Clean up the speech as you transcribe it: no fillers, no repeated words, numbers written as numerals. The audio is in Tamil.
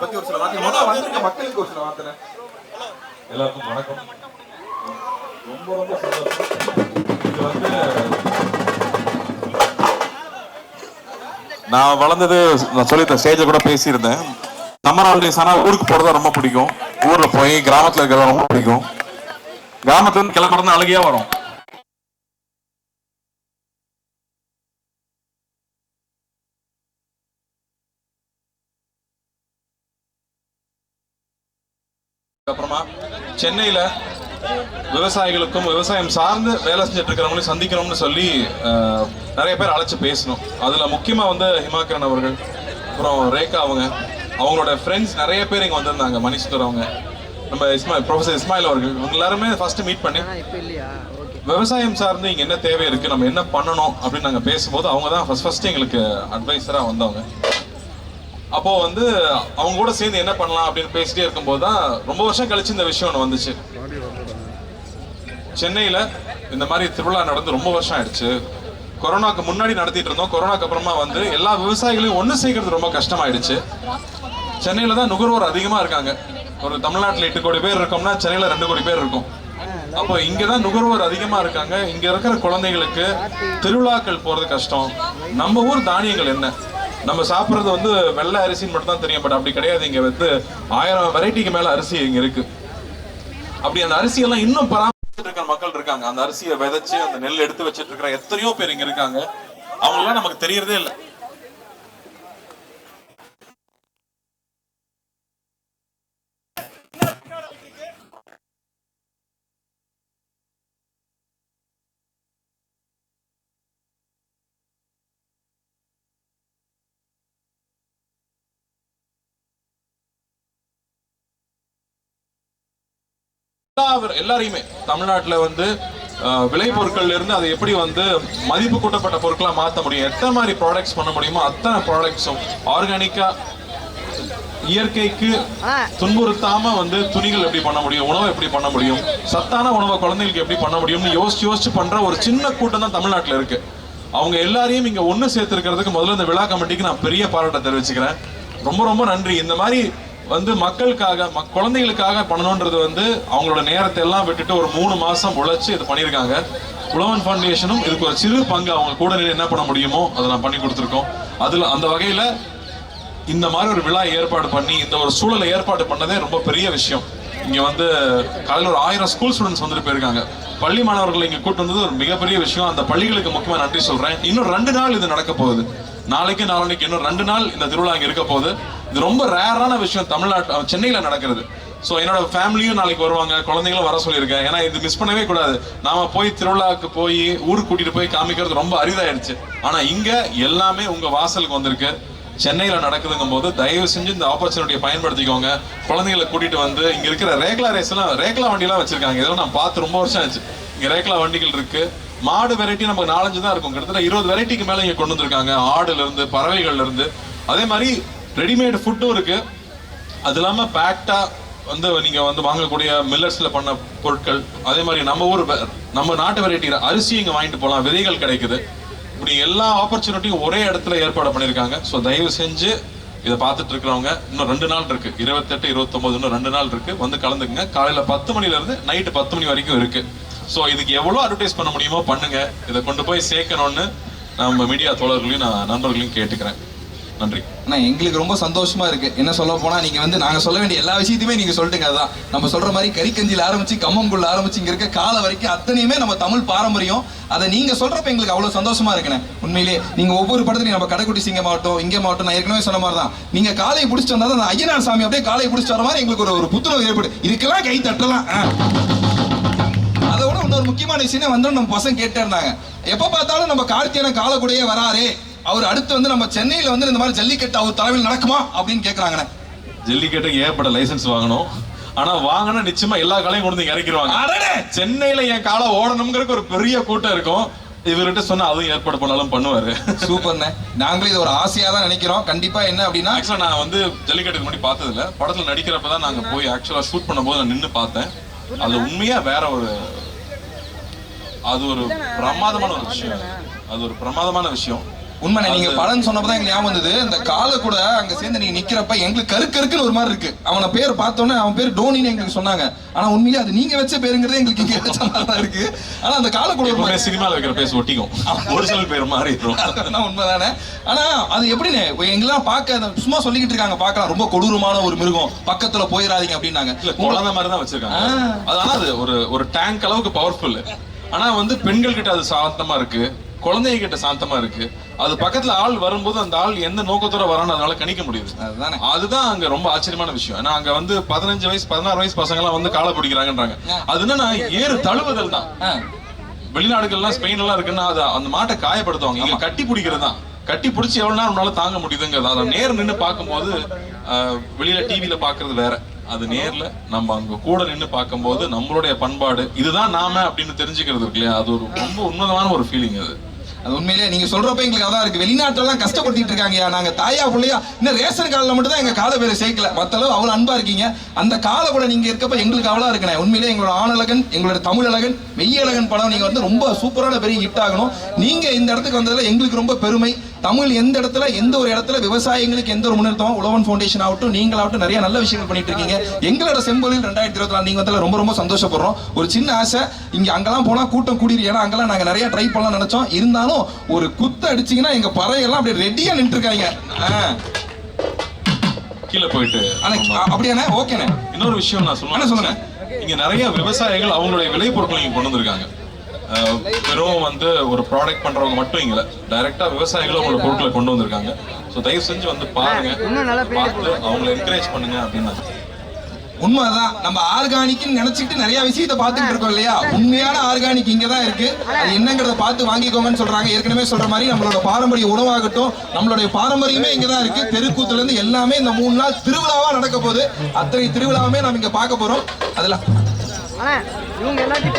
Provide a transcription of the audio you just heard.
பத்தி ஒரு சில வார்த்தை வந்திருக்க மக்களுக்கு ஒரு சில வார்த்தை. எல்லாருக்கும் வணக்கம். ரொம்ப ரொம்ப சந்தோஷம். இது வந்து நான் வளர்ந்தது, நான் சொல்லியிருந்தேன், ஸ்டேஜில் கூட பேசியிருந்தேன். சம்மர் ஹாலிடேஸ் ஆனால் ஊருக்கு போகிறதா ரொம்ப பிடிக்கும். ஊரில் போய் கிராமத்தில் இருக்கிறதா ரொம்ப பிடிக்கும். கிராமத்துலேருந்து கிளம்புறது அழகியா வரும். அப்புறமா சென்னையில விவசாயிகளுக்கும் விவசாயம் சார்ந்து வேலை செஞ்சுட்டு இருக்கிறவங்களையும் சந்திக்கணும்னு சொல்லி நிறைய பேர் அழைச்சு பேசணும். அதுல முக்கியமா வந்து ஹிமாகரன் அவர்கள், அப்புறம் ரேகா அவங்களோட ஃப்ரெண்ட்ஸ் நிறைய பேர் இங்க வந்திருந்தாங்க. மணிசுந்தர் அவங்க, நம்ம ப்ரொஃபசர் இஸ்மாயில் அவர்கள், இவங்க எல்லாருமே ஃபர்ஸ்ட் மீட் பண்ணி விவசாயம் சார்ந்து இங்க என்ன தேவை இருக்கு, நம்ம என்ன பண்ணணும் அப்படின்னு நாங்க பேசும்போது அவங்க தான் ஃபர்ஸ்ட் எங்களுக்கு அட்வைசரா வந்தவங்க. அப்போ வந்து அவங்க கூட சேர்ந்து என்ன பண்ணலாம் அப்படின்னு பேசிட்டே இருக்கும்போது தான் ரொம்ப வருஷம் கழிச்சு இந்த விஷயம் ஒன்று வந்துச்சு. சென்னையில இந்த மாதிரி திருவிழா நடந்து ரொம்ப வருஷம் ஆயிடுச்சு. கொரோனாக்கு முன்னாடி நடத்திட்டு இருந்தோம். கொரோனாக்கு அப்புறமா வந்து எல்லா விவசாயிகளையும் ஒன்று சேர்க்கறது ரொம்ப கஷ்டமாயிடுச்சு. சென்னையில தான் நுகர்வோர் அதிகமா இருக்காங்க. ஒரு தமிழ்நாட்டில் 8 கோடி பேர் இருக்கோம்னா சென்னையில 2 கோடி பேர் இருக்கும். அப்போ இங்கதான் நுகர்வோர் அதிகமா இருக்காங்க. இங்க இருக்கிற குழந்தைகளுக்கு திருவிழாக்கள் போறது கஷ்டம். நம்ம ஊர் தானியங்கள் என்ன, நம்ம சாப்பிட்றது வந்து வெள்ளை அரிசின்னு மட்டும் தான் தெரியும். பட் அப்படி கிடையாது. இங்க வந்து 1000 வெரைட்டிக்கு மேல அரிசி இங்க இருக்கு. அப்படி அந்த அரிசியெல்லாம் இன்னும் பராமரிச்சுட்டு இருக்கிற மக்கள் இருக்காங்க. அந்த அரிசியை விதைச்சு அந்த நெல் எடுத்து வச்சிட்டு இருக்கிற எத்தனையோ பேர் இங்க இருக்காங்க. அவங்களாம் நமக்கு தெரியறதே இல்லை. எல்லாரையுமே தமிழ்நாட்டுல வந்து விளைபொருட்கள்ல இருந்து அதை எப்படி வந்து மதிப்பு கூட்டப்பட்ட பொருட்களா மாற்ற முடியும், எத்தனை மாதிரி ப்ராடக்ட்ஸ் பண்ண முடியுமோ அத்தனை ப்ராடக்ட்ஸும் ஆர்கானிக்கா, இயற்கைக்கு துன்புறுத்தாம வந்து துணிகள் எப்படி பண்ண முடியும், உணவை எப்படி பண்ண முடியும், சத்தான உணவை குழந்தைகளுக்கு எப்படி பண்ண முடியும்னு யோசிச்சு பண்ற ஒரு சின்ன கூட்டம் தான் தமிழ்நாட்டில் இருக்கு. அவங்க எல்லாரையும் இங்க ஒண்ணு சேர்த்திருக்கிறதுக்கு முதல்ல இந்த விழா கமிட்டிக்கு நான் பெரிய பாராட்ட தெரிவிச்சுக்கிறேன். ரொம்ப ரொம்ப நன்றி. இந்த மாதிரி வந்து மக்களுக்காக குழந்தைகளுக்காக பண்ணணுன்றது வந்து அவங்களோட நேரத்தை எல்லாம் விட்டுட்டு ஒரு 3 மாசம் உழைச்சு இது பண்ணியிருக்காங்க. உழவன் ஃபவுண்டேஷனும் இதுக்கு ஒரு சிறு பங்கு அவங்க கூட என்ன பண்ண முடியுமோ அதை நான் பண்ணி கொடுத்துருக்கோம். அதுல அந்த வகையில இந்த மாதிரி ஒரு விழா ஏற்பாடு பண்ணி இந்த ஒரு சூழலை ஏற்பாடு பண்ணதே ரொம்ப பெரிய விஷயம். இங்க வந்து காலையில் ஒரு 1000 ஸ்கூல் ஸ்டூடெண்ட்ஸ் வந்துட்டு போயிருக்காங்க. பள்ளி மாணவர்களை இங்க கூட்டு வந்தது ஒரு மிகப்பெரிய விஷயம். அந்த பள்ளிகளுக்கு முக்கியமா நன்றி சொல்றேன். இன்னும் 2 நாள் இது நடக்க போகுது. நாளைக்கு நாளைக்கு இன்னும் 2 நாள் இந்த திருவிழா இங்க இருக்க போகுது. இது ரொம்ப ரேரான விஷயம் தமிழ்நாட்டு சென்னையில நடக்கிறது. ஸோ என்னோட ஃபேமிலியும் நாளைக்கு வருவாங்க, குழந்தைங்களும் வர சொல்லியிருக்கேன். ஏன்னா இது மிஸ் பண்ணவே கூடாது. நாம போய் திருவிழாவுக்கு போய் ஊருக்கு கூட்டிட்டு போய் காமிக்கிறது ரொம்ப அரிதாயிடுச்சு. ஆனா இங்க எல்லாமே உங்க வாசலுக்கு வந்திருக்கு. சென்னையில நடக்குதுங்கும் போது தயவு செஞ்சு இந்த ஆப்பர்ச்சுனிட்டியை பயன்படுத்திக்கோங்க. குழந்தைகளை கூட்டிட்டு வந்து இங்க இருக்கிற ரேக்லா வண்டி எல்லாம் வச்சிருக்காங்க. இதெல்லாம் நான் பார்த்து ரொம்ப வருஷம் ஆச்சு. இங்க ரேக்லா வண்டிகள் இருக்கு. மாடு வெரைட்டி நமக்கு 4-5 தான் இருக்கும். கிட்டத்தட்ட 20 வெரைட்டிக்கு மேல இங்க கொண்டு வந்திருக்காங்க. ஆடுல இருந்து பறவைகள்ல இருந்து. அதே மாதிரி ரெடிமேட் ஃபுட்டும் இருக்கு. அது இல்லாம பேக்டா வந்து நீங்க வந்து வாங்கக்கூடிய மில்லட்ஸ்ல பண்ண பொருட்கள். அதே மாதிரி நம்ம நாட்டு வெரைட்டி அரிசி இங்க வாங்கிட்டு போகலாம். விதைகள் கிடைக்குது. இப்படி எல்லா ஆப்பர்ச்சுனிட்டியும் ஒரே இடத்துல ஏற்பாடு பண்ணியிருக்காங்க. ஸோ தயவு செஞ்சு இதை பார்த்துட்டு இருக்கிறவங்க இன்னும் 2 நாள் இருக்கு. 28, 29 இன்னும் 2 நாள் இருக்கு. வந்து கலந்துக்குங்க. காலையில 10 மணில இருந்து நைட்டு 10 மணி வரைக்கும் இருக்கு. ஸோ இதுக்கு எவ்வளோ அட்வர்டைஸ் பண்ண முடியுமோ பண்ணுங்க. இதை கொண்டு போய் சேர்க்கணும்னு நம்ம மீடியா தோழர்களையும் நான் நண்பர்களையும் கேட்டுக்கிறேன். நன்றி. ஆனா எங்களுக்கு ரொம்ப சந்தோஷமா இருக்கு. என்ன சொல்ல போனா நீங்க வந்து நாங்க சொல்ல வேண்டிய எல்லா விஷயத்தையுமே நீங்க சொல்லிட்டுங்க. அதான் நம்ம சொல்ற மாதிரி கறிக்கஞ்சியில் ஆரம்பிச்சு கம்மங்குள்ள ஆரம்பிச்சு இங்க இருக்க கால வரைக்கும் அத்தனையுமே நம்ம தமிழ் பாரம்பரியம். அதை நீங்க சொல்றப்ப எங்களுக்கு அவ்வளவு சந்தோஷமா இருக்குண்ணே. உண்மையிலேயே நீங்க ஒவ்வொரு படத்துலையும் நம்ம கடைக்குட்டி சிங்கம் ஆகட்டும், இங்கே மாவட்டம், நான் ஏற்கனவே சொன்ன மாதிரி தான் நீங்க காலையை பிடிச்சிட்டு வந்தா அந்த ஐயனார் சாமி அப்படியே காலையை பிடிச்சிட்டு வர மாதிரி எங்களுக்கு ஒரு புத்துணர்வு ஏற்படும். இதுக்கெல்லாம் கை தட்டலாம். அதை விட இன்னொரு முக்கியமான விஷயம் வந்து நம்ம பசங்க கேட்டே இருந்தாங்க, எப்ப பார்த்தாலும் நம்ம கார்த்தியான காலக்கூடையே வராரு, அவர் அடுத்து வந்து நம்ம சென்னையில வந்து இந்த மாதிரி ஜல்லிக்கட்டு அவர் தலைமையில் நடக்குமா அப்படின்னு கேட்கறாங்க. ஜல்லிக்கட்டு ஏற்பட லைசன்ஸ் வாங்கணும். ஆனா வாங்கினா நிச்சயமா எல்லா காலையும் கொண்டு வந்து இறக்கிடுவாங்க. சென்னையில என் காலை ஓடணுங்கிறதுக்கு ஒரு பெரிய கூட்டம் இருக்கும். இவர்கிட்ட சொன்னா அதுவும் ஏற்பாடு பண்ணாலும் பண்ணுவாரு. சூப்பர்ண்ணே. நாங்களும் இது ஒரு ஆசையா தான் நினைக்கிறோம். கண்டிப்பா என்ன அப்படின்னா ஆக்சுவலா நான் வந்து ஜல்லிக்கட்டுக்கு முன்னாடி பார்த்தது இல்ல. படத்துல நடிக்கிறப்பதான் நாங்க போய் ஆக்சுவலா ஷூட் பண்ணும்போது நான் நின்று பார்த்தேன். அது உண்மையா வேற அது ஒரு பிரமாதமான ஒரு விஷயம். அது ஒரு பிரமாதமான விஷயம். உண்மை. நீங்க பலன் சொன்னப்பதான் எங்களுக்கு ஞாபகம் வந்தது. இந்த காலை கூட அங்க சேர்ந்து நீங்க நிக்கிறப்ப எங்களுக்கு கருக்குன்னு ஒரு மாதிரி இருக்கு. அவன பேர் பார்த்தோன்னே அவன் பேர் டோனின்னு எங்களுக்கு சொன்னாங்க. ஆனா உண்மையிலே அது நீங்க வச்ச பேருங்கிறதே எங்களுக்கு இங்க கிடைச்ச மாதிரி தான் இருக்கு. ஆனா அந்த காலை கூட ஒரு மாதிரி சினிமால வைக்கிற பேர் ஒட்டிக்கும், ஒரிஜினல் பேர் மாதிரி இருக்கும். உண்மைதானே. ஆனா அது எப்படின்னு எங்கெல்லாம் பார்க்க சும்மா சொல்லிக்கிட்டு இருக்காங்க, பார்க்கலாம் ரொம்ப கொடூரமான ஒரு மிருகம், பக்கத்துல போயிடாதீங்க அப்படின்னாங்க. குழந்தை மாதிரி தான் வச்சிருக்காங்க. அதனால அது ஒரு டேங்க் அளவுக்கு பவர்ஃபுல். ஆனா வந்து பெண்கள் கிட்ட அது சாந்தமா இருக்கு, குழந்தைங்க கிட்ட சாந்தமா இருக்கு. அது பக்கத்துல ஆள் வரும்போது அந்த ஆள் எந்த நோக்கத்தோட வரான்னு அதனால கணிக்க முடியுது. அதுதான் அங்க ரொம்ப ஆச்சரியமான விஷயம். ஏன்னா அங்க வந்து 15 வயசு 16 வயசு பசங்க எல்லாம் வந்து காலை பிடிக்கிறாங்கன்றாங்க. அது என்னன்னா ஏறு தழுவுதல் தான். வெளிநாடுகள்லாம் ஸ்பெயின் எல்லாம் இருக்குன்னா அது அந்த மாட்டை காயப்படுத்துவாங்க. இங்க கட்டி பிடிக்கிறது தான். கட்டி பிடிச்சி எவ்வளவு நேரம் உன்னால தாங்க முடியுதுங்கிறது. அதை நேர் நின்று பார்க்கும்போது வெளியில டிவில பாக்குறது வேற, அது நேர்ல நம்ம அங்க கூட நின்று பார்க்கும்போது நம்மளுடைய பண்பாடு இதுதான் நாம அப்படின்னு தெரிஞ்சுக்கிறது இருக்கு இல்லையா, அது ஒரு ரொம்ப உன்னதமான ஒரு ஃபீலிங். அது உண்மையிலே நீங்க சொல்றப்ப எங்களுக்கு அதான் இருக்கு. வெளிநாட்டுல எல்லாம் கஷ்டப்படுத்திட்டு இருக்காங்க. நாங்க தாயா பிள்ளையா இன்னும் ரேஷன் கார்டுல மட்டும் தான் எங்க கால பேரை சேர்க்கல. மத்த அளவு அவ்வளவு அன்பா இருக்கீங்க. அந்த கால கூட நீங்க இருக்கப்ப எங்களுக்கு அவ்வளவு இருக்கணும். உண்மையிலே எங்களோட ஆணழகன், எங்களோட தமிழழகன், மெய்யழகன் படம் நீங்க வந்து ரொம்ப சூப்பரான பெரிய ஹிட் ஆகணும். நீங்க இந்த இடத்துக்கு வந்ததுல எங்களுக்கு ரொம்ப பெருமை. தமிழ் எந்த இடத்துல எந்த ஒரு இடத்துல விவசாயிகளுக்கு எந்த ஒரு முன்னேற்றமும் உழவன் ஃபவுண்டேஷன் ஆகட்டும் நீங்களாகட்டும் நிறைய நல்ல விஷயங்கள் பண்ணிட்டு இருக்கீங்க. எங்களோட செம்பொழில் 2024 நீங்க வந்தால ரொம்ப ரொம்ப சந்தோஷப்படுறோம். ஒரு சின்ன ஆசை, இங்க அங்கெல்லாம் போனா கூட்டம் கூடிரு. ஏன்னா அங்கெல்லாம் நாங்க நிறைய ட்ரை பண்ணலாம் நினைச்சோம். இருந்தாலும் ஒரு குத்து அடிச்சீங்கன்னா எங்க பறையெல்லாம் அப்படியே ரெடியா நின்று இருக்காங்க. கீழே போயிட்டு அப்படியானே ஓகேண்ணே. இன்னொரு விஷயம் நான் சொல்லுங்க. இங்க நிறைய விவசாயிகள் அவங்களுடைய விளைபொருட்களை இங்க கொண்டு வந்திருக்காங்க. வெறும் வந்து ஒரு ப்ராடக்ட் பண்றவங்க மட்டும் இங்க டைரக்டா விவசாயிகளும் அவங்களோட பொருட்களை கொண்டு வந்திருக்காங்க. ஸோ தயவு செஞ்சு வந்து பாருங்க, பார்த்து அவங்களை என்கரேஜ் பண்ணுங்க அப்படின்னு. உண்மைதான். நம்ம ஆர்கானிக்னு நினைச்சிட்டு நிறைய விஷயத்தை பார்த்துட்டு இருக்கோம் இல்லையா. உண்மையான ஆர்கானிக் இங்க தான் இருக்கு. அது என்னங்கிறத பார்த்து வாங்கிக்கோங்கன்னு சொல்றாங்க. ஏற்கனவே சொல்ற மாதிரி நம்மளோட பாரம்பரிய உணவாகட்டும் நம்மளுடைய பாரம்பரியமே இங்க தான் இருக்கு. தெருக்கூத்துல இருந்து எல்லாமே இந்த 3 நாள் திருவிழாவா நடக்க போகுது. அத்தனை திருவிழாவுமே நம்ம இங்க பார்க்க போறோம். அதெல்லாம் இவங்க எல்லாத்தையும்